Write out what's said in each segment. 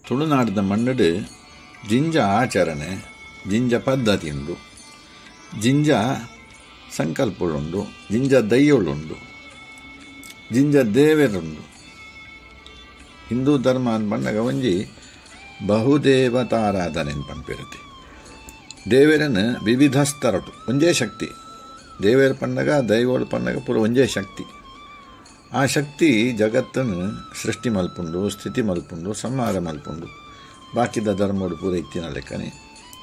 ತುಳುನಾಡಿದ ಮಣ್ಣಡು ಜಿಂಜ ಆಚರಣೆ, ಜಿಂಜ ಪದ್ಧತಿ ಉಂಡು, ಜಿಂಜ ಸಂಕಲ್ಪಳುಂಡು, ಜಿಂಜ ದಯ್ಯಳುಂಡು, ಜಿಂಜ ದೇವೆರುಂಡು. ಹಿಂದೂ ಧರ್ಮ ಅಂತ ಬಂದಾಗ ಒಂಜಿ ಬಹುದೇವತಾರಾಧನೆ ಪಂಪಿರುತ್ತೆ. ದೇವರನ್ನು ವಿವಿಧ ಸ್ತರಟು ಒಂಜೇ ಶಕ್ತಿ. ದೇವೇರು ಪಂಡಗ ದೈವಗಳು ಪಂಡಗ ಪೂರ ಒಂಜೇ ಶಕ್ತಿ. ಆ ಶಕ್ತಿ ಜಗತ್ತನ್ನು ಸೃಷ್ಟಿ ಮಲ್ಪುಂಡು, ಸ್ಥಿತಿ ಮಲ್ಪುಂಡು, ಸಂಹಾರ ಮಲ್ಪುಂಡು. ಬಾಕಿದ ಧರ್ಮೋಡು ಪೂರ ಇತ್ತಿನ ಲೆಕ್ಕನೆ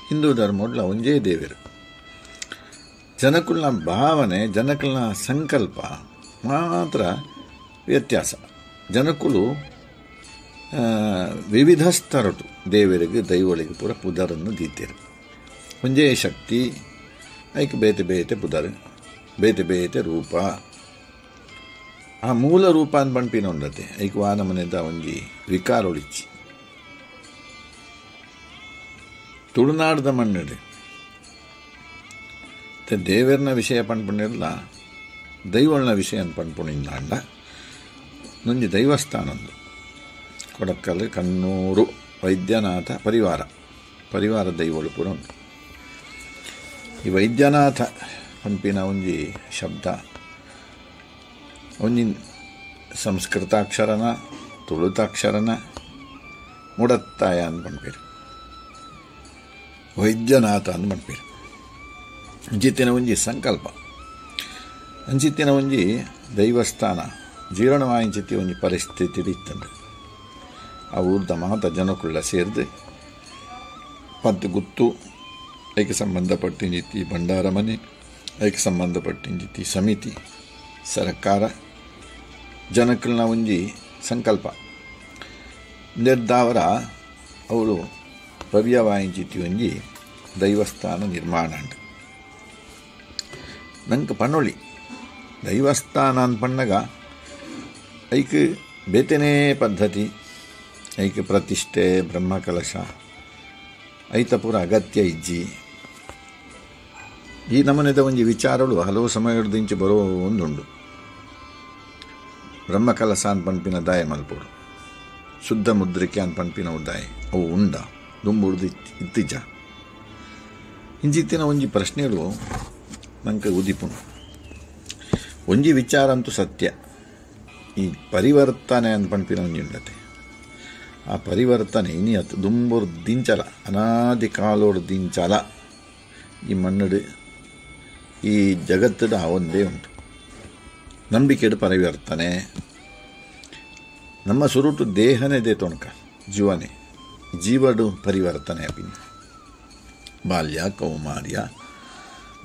ಹಿಂದೂ ಧರ್ಮೋಡ್ಲ ಒಂಜೇ ದೇವರು. ಜನಕುಲ್ನ ಭಾವನೆ, ಜನಕುಲ್ನ ಸಂಕಲ್ಪ ಮಾತ್ರ ವ್ಯತ್ಯಾಸ. ಜನಕುಲು ವಿವಿಧ ಸ್ತರಟು ದೇವರಿಗೆ ದೈವಗಳಿಗೆ ಪೂರ ಪುದರನ್ನು ದೀತಿರು. ಒಂಜೇ ಶಕ್ತಿ, ಐಕ್ ಬೇತೆ ಬೇತೆ ಪುದರ್, ಬೇತೆ ಬೇತೆ ರೂಪ. ಆ ಮೂಲ ರೂಪ ಅಂತ ಪಂಪಿನ ಉಂಡತೆ ಐಕ್ ವಾನಮನೆದ ಒಂಜಿ ವಿಕಾರೊಳಿಚ್ಚಿ. ತುಳುನಾಡದ ಮಣ್ಣಡು ದೇವರನ ವಿಷಯ ಪಂಪುಣಿರಲ್ಲ, ದೈವಳನ ವಿಷಯ ಪಂಪುಣಿಂದಾಂಡ ನೊಂಜಿ ದೈವಸ್ಥಾನಂದು ಕೊಡಕ್ಕಲ್ ಕಣ್ಣೂರು ವೈದ್ಯನಾಥ ಪರಿವಾರ ದೈವಳು ಪೂರ ಉಂಟು. ಈ ವೈದ್ಯನಾಥ ಪಂಪಿನ ಒಂಜಿ ಶಬ್ದ ಒಂಜಿ ಸಂಸ್ಕೃತಾಕ್ಷರನ ತುಳುತಾಕ್ಷರನ ಮುಡತ್ತಾಯ ಅಂತ ಪಂಪೇರು, ವೈದ್ಯನಾಥ ಅಂತ ಪಂಪೇರು. ಅಂಚಿತ್ತಿನ ಒಂಜಿ ಸಂಕಲ್ಪ, ಅಂಚಿತ್ತಿನ ಒಂಜಿ ದೈವಸ್ಥಾನ ಜೀರ್ಣವಾಯಿಂಚಿತ್ತಿ ಒಂಜಿ ಪರಿಸ್ಥಿತಿ ಇತ್ತಂಡು. ಆ ಊರ್ದ ಮಾತ ಜನಕುಳ್ಳ ಸೇರಿದು ಪತ್ತು ಗುತ್ತು ಐಕೆ ಸಂಬಂಧಪಟ್ಟಿಂಜಿತ್ತಿ ಭಂಡಾರ ಮನೆ, ಐಕೆ ಸಂಬಂಧಪಟ್ಟಿಂಜಿತ್ತಿ ಸಮಿತಿ, ಸರ್ಕಾರ, ಜನಕುಲ್ನ ಒಂಜಿ ಸಂಕಲ್ಪ ನಿರ್ಧಾರ ಅವಳು ಭವ್ಯವಾಯಿಂಚಿತ್ತಿ ಒಂಜಿ ದೈವಸ್ಥಾನ ನಿರ್ಮಾಣ ಉಂಟು. ನಂಗೆ ಪನ್ನೊಳಿ ದೈವಸ್ಥಾನ ಅಂತ ಪಣ್ಣಗ ಐಕ್ ಬೇತೆನೇ ಪದ್ಧತಿ, ಐಕ್ ಪ್ರತಿಷ್ಠೆ, ಬ್ರಹ್ಮಕಲಶ ಐತ ಪೂರ ಅಗತ್ಯ ಇಜ್ಜಿ. ಈ ನಮನೆದ ಒಂಜಿ ವಿಚಾರಗಳು ಹಲವು ಸಮಯದಿಂಚಿ ಬರೋ ಒಂದುಂಡು. ಬ್ರಹ್ಮಕಲಶ ಅಂತ ಪಂಪಿನ ದಾಯ ಮಲ್ಪೋಡು, ಶುದ್ಧ ಮುದ್ರಿಕೆ ಅಂತ ಪಂಪಿನ ದಾಯ ಅವು ಉಂಡ ದುಂಬುಡ್ದು ಇತ್ತೀಚ. ಇಂಚಿತ್ತಿನ ಒಂಜಿ ಪ್ರಶ್ನೆಗಳು ನಂಗೆ ಉದಿಪುಂಡು. ಒಂಜಿ ವಿಚಾರ ಅಂತೂ ಸತ್ಯ, ಈ ಪರಿವರ್ತನೆ ಅಂತ ಪಂಪಿನ ಒಂಜಿ ಉಂಡತೆ. ಆ ಪರಿವರ್ತನೆ ಇನಿಯತ್ತು ದುಂಬುರ್ ದಿಂಚಲ, ಅನಾದಿ ಕಾಲೋಡು ದಿಂಚಲ ಈ ಮಣ್ಣಡು ಈ ಜಗತ್ತದ ಒಂದೇ ಉಂಟು. ನಂಬಿಕೆಡು ಪರಿವರ್ತನೆ. ನಮ್ಮ ಸುರುಟು ದೇಹನೇ ತೊಣಕ ಜೀವನೇ, ಜೀವಡು ಪರಿವರ್ತನೆ ಅಪಿನ ಬಾಲ್ಯ, ಕೌಮಾರ್ಯ,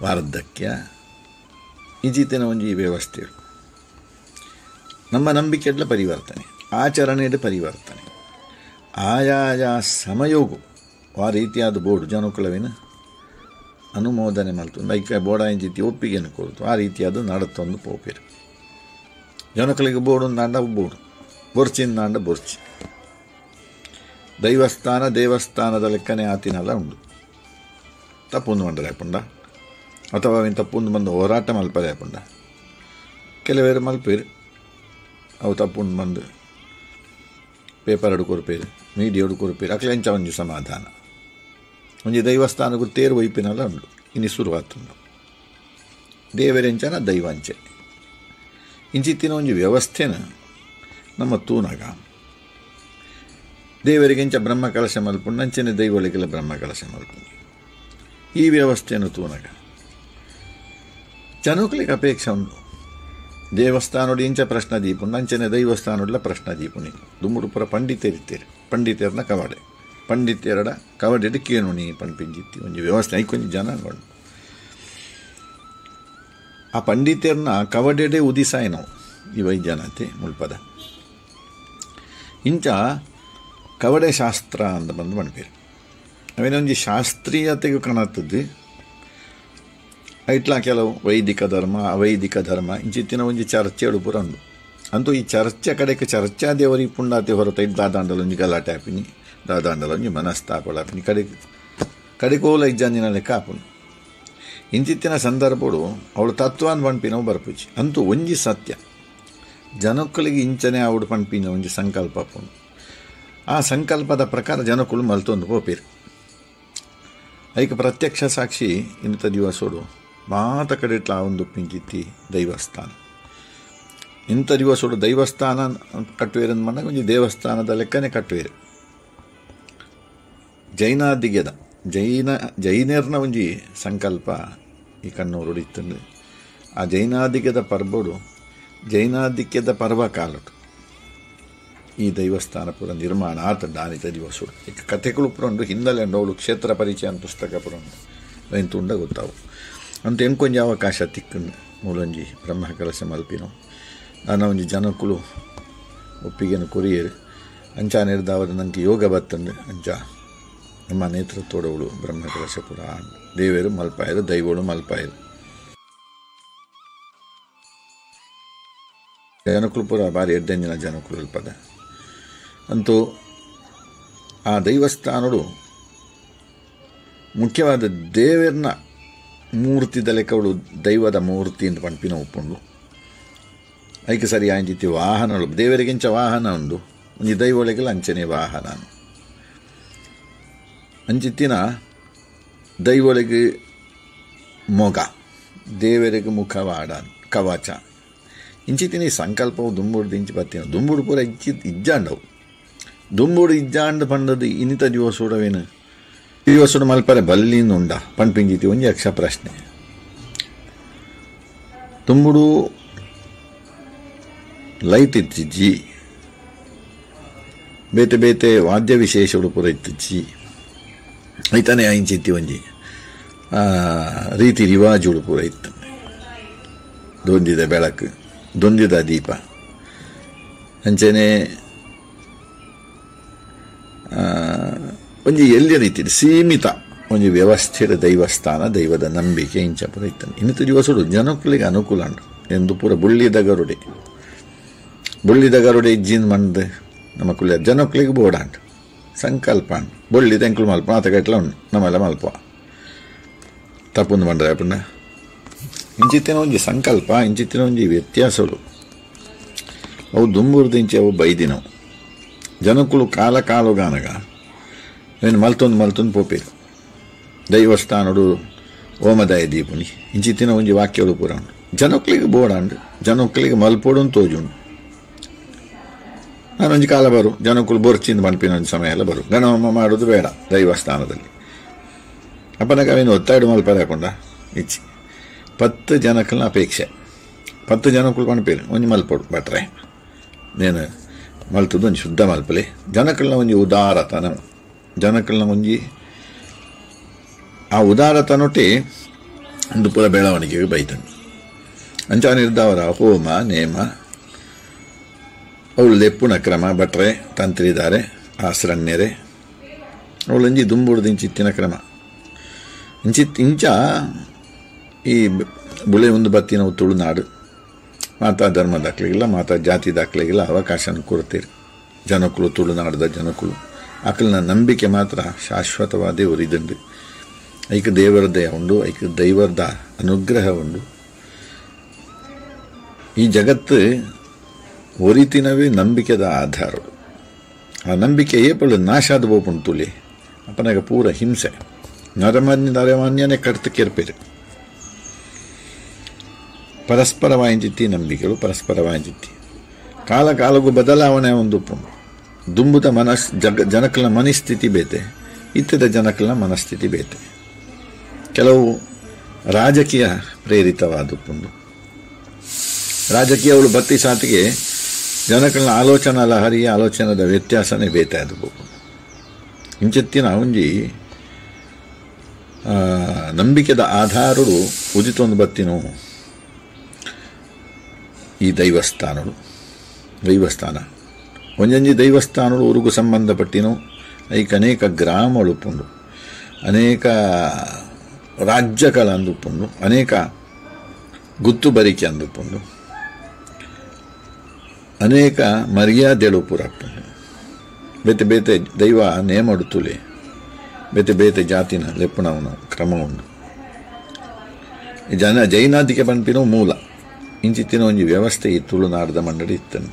ವಾರ್ಧಕ್ಯ ಈಜಿತಿನ ಒಂಜಿ ವ್ಯವಸ್ಥೆಗಳು. ನಮ್ಮ ನಂಬಿಕೆಡ್ಲ ಪರಿವರ್ತನೆ, ಆಚರಣೆಡು ಪರಿವರ್ತನೆ. ಆಯಾಯ ಸಮಯೋಗು ಆ ರೀತಿಯಾದ ಬೋರ್ಡು ಜನಕುಲವಿನ ಅನುಮೋದನೆ ಮಲ್ತು ಬೈಕ ಬೋಡಾಯಿಂಚಿತ್ತಿ ಒಪ್ಪಿಗೆಯನ್ನು ಕೊಡ್ತು. ಆ ರೀತಿಯಾದ ನಡತ್ತೊಂದು ಪೋಪೇರು. ಜನಕುಲಿಗೆ ಬೋರ್ಡು ನಾಂಡ ಬೋರ್ಡು, ಬೊರ್ಚಿಂದಾಂಡ ಬೊರ್ಚಿ. ದೇವಸ್ಥಾನದ ಲೆಕ್ಕನೆ ಆತಿನಲ್ಲ ಉಂಡು. ತಪ್ಪೊಂದು ಮಂಡರೆ ಹಾಪುಂಡ ಅಥವಾ ಅವಿನ ತಪ್ಪೊಂದು ಬಂದು ಹೋರಾಟ ಮಲ್ಪರೆ ಹಾಪುಂಡ. ಕೆಲವೇರು ಮಲ್ಪೇರು ಅವು ತಪ್ಪುಂಡು ಬಂದು ಪೇಪರ್ ಅಡು ಕೊರ್ಪೇರು, ಮೀಡಿಯಾ ಅಡು ಕೊರ್ಪೇರು. ಅಕ್ಲೆಂಚ ಒಂಜಿ ಸಮಾಧಾನ. ಒಂಜಿ ದೈವಸ್ಥಾನಕ್ಕೂ ತೇರು ವೈಪಿನಲ್ಲ ಉಂಡು. ಇನ್ನು ಶುರುವಾತುಂಡು ದೇವರೆಂಚನ ದೈವಂಚೆ. ಇಂಚಿತ್ತಿನ ಒಂಜಿ ವ್ಯವಸ್ಥೆನ ನಮ್ಮ ತೂನಗ ದೇವರಿಗೆಂಚ ಬ್ರಹ್ಮಕಲಶ ಮಲ್ಪುಂಡು, ಅಂಚನೆ ದೈವಗಳಿಗೆಲ್ಲ ಬ್ರಹ್ಮಕಲಶ ಮಲ್ಪುಂಡು. ಈ ವ್ಯವಸ್ಥೆಯನ್ನು ತೂನಗ ಜನಕುಲಿಗೆ ಅಪೇಕ್ಷೆ ಉಂಡು. ದೇವಸ್ಥಾನೋಡು ಇಂಚ ಪ್ರಶ್ನ ದೀಪುಂಡು, ಅಂಚನೆ ದೈವಸ್ಥಾನೋಡ್ಲ ಪ್ರಶ್ನ ದೀಪುನಿ. ದುಮ್ಮುಡು ಪುರ ಪಂಡಿತರಿತ್ತೇರು, ಪಂಡಿತರನ್ನ ಕವಡೆ, ಪಂಡಿತರಡ ಕವಡೆಡು ಕೇಣುಣಿ ಪಂಪಿಂಜಿತ್ತಿ ಒಂಜಿ ವ್ಯವಸ್ಥೆ ಐಕೊಂಜಿ ಜನಾಂಗೊಂಡು. ಆ ಪಂಡಿತರನ್ನ ಕವಡೆಡೆ ಉದಿಸಾಯ ನಾವು ಈ ವೈದ್ಯನತೆ ಮುಲ್ಪದ ಇಂಚ ಕವಡೆ ಶಾಸ್ತ್ರ ಅಂತ ಬಂದು ಪಂಪೇರು. ಅವೇನೊಂಜಿ ಶಾಸ್ತ್ರೀಯತೆಗೂ ಕಾಣತ್ತದ್ದು. ಐಟ್ಲ ಕೆಲವು ವೈದಿಕ ಧರ್ಮ, ಅವೈದಿಕ ಧರ್ಮ ಇಂಚಿತ್ತಿನ ಒಂಜಿ ಚರ್ಚೆಗಳು ಪೂರ ಉಂಡು. ಅಂತೂ ಈ ಚರ್ಚೆ ಕಡೆಗೆ ಚರ್ಚಾ ದೇವರಿಗೆ ಪುಂಡಾತೆ ಹೊರತು ಇಟ್ಟು ದಾದಾಂಡಲೊಂಜಿ ಗಲಾಟೆ ಹಾಪಿನಿ, ದಾದಾಂಡಲೊಂಜಿ ಮನಸ್ತಾಪಗಳು ಹಾಪಿನಿ, ಕಡೆಗೋಲ ಇಜ್ಜಂದಿನ ಲೆಕ್ಕ ಹಾಪುನು. ಇಂಚಿತ್ತಿನ ಸಂದರ್ಭಗಳು ಅವಳು ತತ್ವಾನ್ ಪಂಪಿನವು ಬರ್ಪುಜಿ. ಅಂತೂ ಒಂಜಿ ಸತ್ಯ, ಜನಕ್ಕಳಿಗೆ ಇಂಚನೆ ಅವಡು ಪಂಪಿನ ಒಂಜಿ ಸಂಕಲ್ಪ ಹಾಪುನು. ಆ ಸಂಕಲ್ಪದ ಪ್ರಕಾರ ಜನಕ್ಕಳು ಮಲ್ತೊಂದು ಹೋಪಿರು. ಐಕ ಪ್ರತ್ಯಕ್ಷ ಸಾಕ್ಷಿ ಇಂಥ ದಿವಸೋಡು ಮಾತ ಕಡೆಟ್ಲ ಒಂದು ಪಿಂಚಿತ್ತಿ ದೈವಸ್ಥಾನ. ಇಂಥ ದಿವಸೋಡು ದೈವಸ್ಥಾನ ಕಟ್ಟುವೇರಂದು ಮಣ್ಣಾಗ ಒಂಜಿ ದೇವಸ್ಥಾನದ ಲೆಕ್ಕನೇ ಕಟ್ಟುವೇರು. ಜೈನಾದಿಗೆದ ಜೈನರ್ನ ಒಂಜಿ ಸಂಕಲ್ಪ ಈ ಕಣ್ಣೂರು ಇತ್ತಂದು. ಆ ಜೈನಾದಿಗೆದ ಪರ್ಬೋಡು ಜೈನಾದಿಕ್ಯದ ಪರ್ವಕಾಲಟು ಈ ದೇವಸ್ಥಾನ ಪೂರ ನಿರ್ಮಾಣ ಆತಂಡ ಆನಿತ ದಿವಸೋಡು. ಈಗ ಕಥೆಗಳು ಪುರ ಉಂಡು, ಹಿನ್ನೆಲೆ ಅವಳು ಕ್ಷೇತ್ರ ಪರಿಚಯ ಅಂತ ಪುಸ್ತಕ ಪುರ ಉಂಡು, ಅವೇನು ತುಂಡ ಗೊತ್ತಾವು ಅಂತ ಎಂಕೊಂಜಿ ಅವಕಾಶ ತಿಕ್ಕಂಡು ಮೂಲೊಂಜಿ ಬ್ರಹ್ಮ ಕೆಲಸ ಮಲ್ಪಿನವು. ನಾನು ಒಂಜಿ ಜನಕ್ಕಳು ಒಪ್ಪಿಗೆನು ಕೊರಿಯರು ಅಂಚ ನಿರ್ದಾವದ ನನಗೆ ಯೋಗ ಬತ್ತಂಡು ಅಂಚ ನಮ್ಮ ನೇತೃತ್ವದವಳು ಬ್ರಹ್ಮ ಕೆಲಸ ಪುರ ದೇವರು ಮಲ್ಪಾಯರು, ದೈವಗಳು ಮಲ್ಪಾಯರು. ಜನಕ್ಕಳು ಪುರ ಭಾರಿ ಎಡ್ಡೆಂಜಿನ ಜನಕ್ಕಳು ಅಲ್ಪದ ಅಂತೂ ಆ ದೈವಸ್ಥಾನಗಳು ಮುಖ್ಯವಾದ ದೇವರನ್ನ ಮೂರ್ತಿದ ಲೆಕ್ಕವಳು ದೈವದ ಮೂರ್ತಿ ಅಂತ ಪಂಪಿನ ಒಪ್ಪುಂಡು. ಅದಕ್ಕೆ ಸರಿ ಅಂಚಿತ್ತಿ ವಾಹನಗಳು ದೇವರಿಗಿಂಚ ವಾಹನ ಉಂಡು, ಒಂಜಿ ದೈವಳಿಗೆಲ್ಲ ಅಂಚನೆ ವಾಹನ ಅಂಚಿತ್ತಿನ ದೈವಳಿಗೆ ಮೊಗ, ದೇವರಿಗೆ ಮುಖವಾಡ ಕವಚ ಇಂಚಿತ್ತಿನ ಈ ಸಂಕಲ್ಪವು ದುಂಬುಡು ದಿಂಚಿ ಬತ್ತಿನ ದುಂಬುಡು ಪೂರ ಇಜ್ಜಾಂಡವು. ದುಂಬುಡು ಇಜ್ಜಾಂಡು ಪಂಡದು ಇನ್ನಿತ ದಿವಸೋಡವೇನು ದಿವಸೋಡು ಮಲ್ಪರೆ ಬಲ್ಲಿಂದ ಉಂಡ ಪಂಪಿಂಜಿತಿ ಒಂಜಿ ಯಕ್ಷ ಪ್ರಶ್ನೆ. ದುಂಬುಡು ಲೈಟ್ ಇತ್ತಿಜ್ಜಿ, ಬೇತೆ ಬೇತೆ ವಾದ್ಯ ವಿಶೇಷಗಳು ಪೂರ ಇತ್ತಿಜ್ಜಿ, ಐತಾನೆ ಇಂಚಿತ್ತಿ ಒಂಜಿ ರೀತಿ ರಿವಾಜುಗಳು ಪೂರ ಇತ್ತು. ದೊಂದಿದ ಬೆಳಕು, ದೊಂದಿದ ದೀಪ, ಅಂಚನೆ ಒಂಜಿ ಎಲ್ಲಿಯ ರೀತಿ ಸೀಮಿತ ಒಂಜಿ ವ್ಯವಸ್ಥೆಯ ದೈವಸ್ಥಾನ, ದೈವದ ನಂಬಿಕೆ ಇಂಚ ಪೂರ ಇತ್ತಾನೆ. ಇನ್ನಿತ ದಿವಸಡು ಜನಕ್ಕಳಿಗೆ ಅನುಕೂಲ ಉಂಟು ಎಂದು ಪೂರ ಬುಳ್ಳಿದ ಗರುಡೆ ಇಜ್ಜಿನ ಮಂದು ನಮ್ಮ ಕುಳಿಯ ಜನಕ್ಕಳಿಗೆ ಬೋಡಾಂಡು ಸಂಕಲ್ಪ ಉಂಟು. ಬೊಳ್ಳಿ ತೆಂಕಲು ಮಲ್ಪ ಮಾತಗಟ್ಲ ಉಂಡು ನಮ್ಮೆಲ್ಲ ಮಲ್ಪ ತಪ್ಪೊಂದು ಮಂಡ್ರೆ ಅಪ್ಪಣ್ಣ. ಇಂಚಿತ್ತಿನ ಒಂಜಿ ಸಂಕಲ್ಪ, ಇಂಚಿತ್ತಿನ ಒಂಜಿ ವ್ಯತ್ಯಾಸಗಳು ಅವು ದುಂಬುರ್ದಿಂಚೆ ಅವು ಬೈದಿನವು. ಜನಕ್ಕಳು ಕಾಲ ಕಾಲುಗಾನಗ ಏನು ಮಲ್ತೊಂದು ಪೋಪೇರು ದೈವಸ್ಥಾನಡು ಓಮದಾಯ ದೀಪುನಿ ಇಂಚಿತ್ತಿನ ಒಂಜಿ ವಾಕ್ಯಗಳು ಪೂರ ಉಂಡು. ಜನಕ್ಕಳಿಗೆ ಬೋಡಾಂಡು, ಜನಕ್ಕಳಿಗೆ ಮಲ್ಪೋಡು ತೋಜುಂಡು. ನಾನೊಂಜಿ ಕಾಲ ಬರು ಜನಕ್ಕಳು ಬೋರ್ಚಿಂದ ಮಲ್ಪಿನ ಒಂದು ಸಮಯ ಎಲ್ಲ ಬರು ಗಣಹೋಮ ಮಾಡೋದು ಬೇಡ ದೈವಸ್ಥಾನದಲ್ಲಿ. ಅಪ್ಪನಾಗ ಅವೇನು ಒತ್ತಾಡು ಮಲ್ಪದ ಹಾಕೊಂಡ ಇಚ್ಚಿ 10 ಜನಕ್ಕಳನ್ನ ಅಪೇಕ್ಷೆ 10 ಜನಕ್ಕಳು ಪಣಪೇರು ಒಂಜಿ ಮಲ್ಪೋಡು ಬಟ್ರೆ ನೇನು ಮಲ್ತದ್ದು ಒಂಜಿ ಶುದ್ಧ ಮಲ್ಪಲೆ. ಜನಕ್ಕಳನ್ನ ಒಂಜಿ ಉದಾರತನ, ಜನಕ್ಕಳನ್ನ ಒಂಜಿ ಆ ಉದಾರತನೊಟ್ಟೆ ಒಂದು ಪೂರ ಬೆಳವಣಿಗೆಗೆ ಬೈತಂಡು. ಅಂಚ ನಿರ್ಧಾವರ ಹೋಮ ನೇಮ ಅವಳು ಲೆಪ್ಪುನ ಕ್ರಮ ಭಟ್ರೆ ತಂತ್ರಿದಾರೆ ಆಸರಣ್ಯರೆ ಅವಳಂಜಿ ದುಂಬುಡ್ದಿಂಚಿತ್ತಿನ ಕ್ರಮ ಇಂಚ ಈ ಬುಳೆ ಒಂದು ಬತ್ತಿನ ತುಳುನಾಡು ಮಾತಾ ಧರ್ಮ ದಾಖಲೆಗಿಲ್ಲ, ಮಾತಾ ಜಾತಿ ದಾಖಲೆಗಿಲ್ಲ ಅವಕಾಶನ ಕೊಡ್ತೀರಿ. ಜನಕ್ಕಳು ತುಳುನಾಡದ ಜನಕ್ಕಳು ಆಕಲಿನ ನಂಬಿಕೆ ಮಾತ್ರ ಶಾಶ್ವತವಾದೇ ಉರಿದಂಡು. ಐಕ ದೇವರ ದಯ ಉಂಡು, ಐಕ ದೈವದ ಅನುಗ್ರಹ ಉಂಡು. ಈ ಜಗತ್ತು ಒರಿತಿನವೇ ನಂಬಿಕೆದ ಆಧಾರಗಳು. ಆ ನಂಬಿಕೆ ಏಪಳು ನಾಶಾದ ಬೋಪುಂಡು ತುಳಿ ಅಪ್ಪನಾಗ ಪೂರ ಹಿಂಸೆ ನರಮಾನ್ಯನೇ ಕಡ್ತು ಕೆರ್ಪೇರು. ಪರಸ್ಪರ ವಾಯಿಂಚಿತ್ತಿ ನಂಬಿಕೆಗಳು, ಪರಸ್ಪರ ವಾಯಿಂಚಿತ್ತಿ ಕಾಲ ಕಾಲಗೂ ಬದಲಾವಣೆ ಒಂದು ದುಂಬುದ ಜನಕಲ ಮನಸ್ಥಿತಿ ಬೇತೆ, ಇತ್ತದ ಜನಕಲ ಮನಸ್ಥಿತಿ ಬೇತೆ. ಕೆಲವು ರಾಜಕೀಯ ಪ್ರೇರಿತವಾದಪ್ಪುಂಡು. ರಾಜಕೀಯಗಳು ಬತ್ತಿ ಸಾತಿಗೆ ಜನಕಲ್ನ ಆಲೋಚನಾ ಲಹರಿಯ ಆಲೋಚನದ ವ್ಯತ್ಯಾಸನೇ ಬೇತೆ ಅದು. ಇಂಚತ್ತಿನ ಒಂಜಿ ನಂಬಿಕೆದ ಆಧಾರಗಳು ಉದಿತೊಂದು ಬತ್ತಿನವು ಈ ದೈವಸ್ಥಾನ ಒಂಜೊಂಜಿ ದೈವಸ್ಥಾನಗಳು ಊರಿಗೂ ಸಂಬಂಧಪಟ್ಟಿನವು. ಐಕ ಅನೇಕ ಗ್ರಾಮಗಳು ಉಪ್ಪುಂಡು, ಅನೇಕ ರಾಜ್ಯಗಳ ಅಂದುಪ್ಪುಂಡು, ಅನೇಕ ಗುತ್ತುಬರಿಕೆ ಅಂದುಪ್ಪುಂಡು, ಅನೇಕ ಮರ್ಯಾದೆಗಳು ಪೂರ ಬೇತೆ ಬೇತೆ ದೈವ ನೇಮಡುತ್ತುಲೆ ಬೇತೆ ಬೇತೆ ಜಾತಿನ ಲೆಪ್ಪುಣವನು ಕ್ರಮ ಉಂಡು. ಜೈನಾದಿಕೆ ಪಂಪಿನ ಮೂಲ ಇಂಚಿತ್ತಿನ ಒಂಜಿ ವ್ಯವಸ್ಥೆ ಈ ತುಳುನಾಡದ ಮಂಡಳಿ ಇತ್ತಂಡ.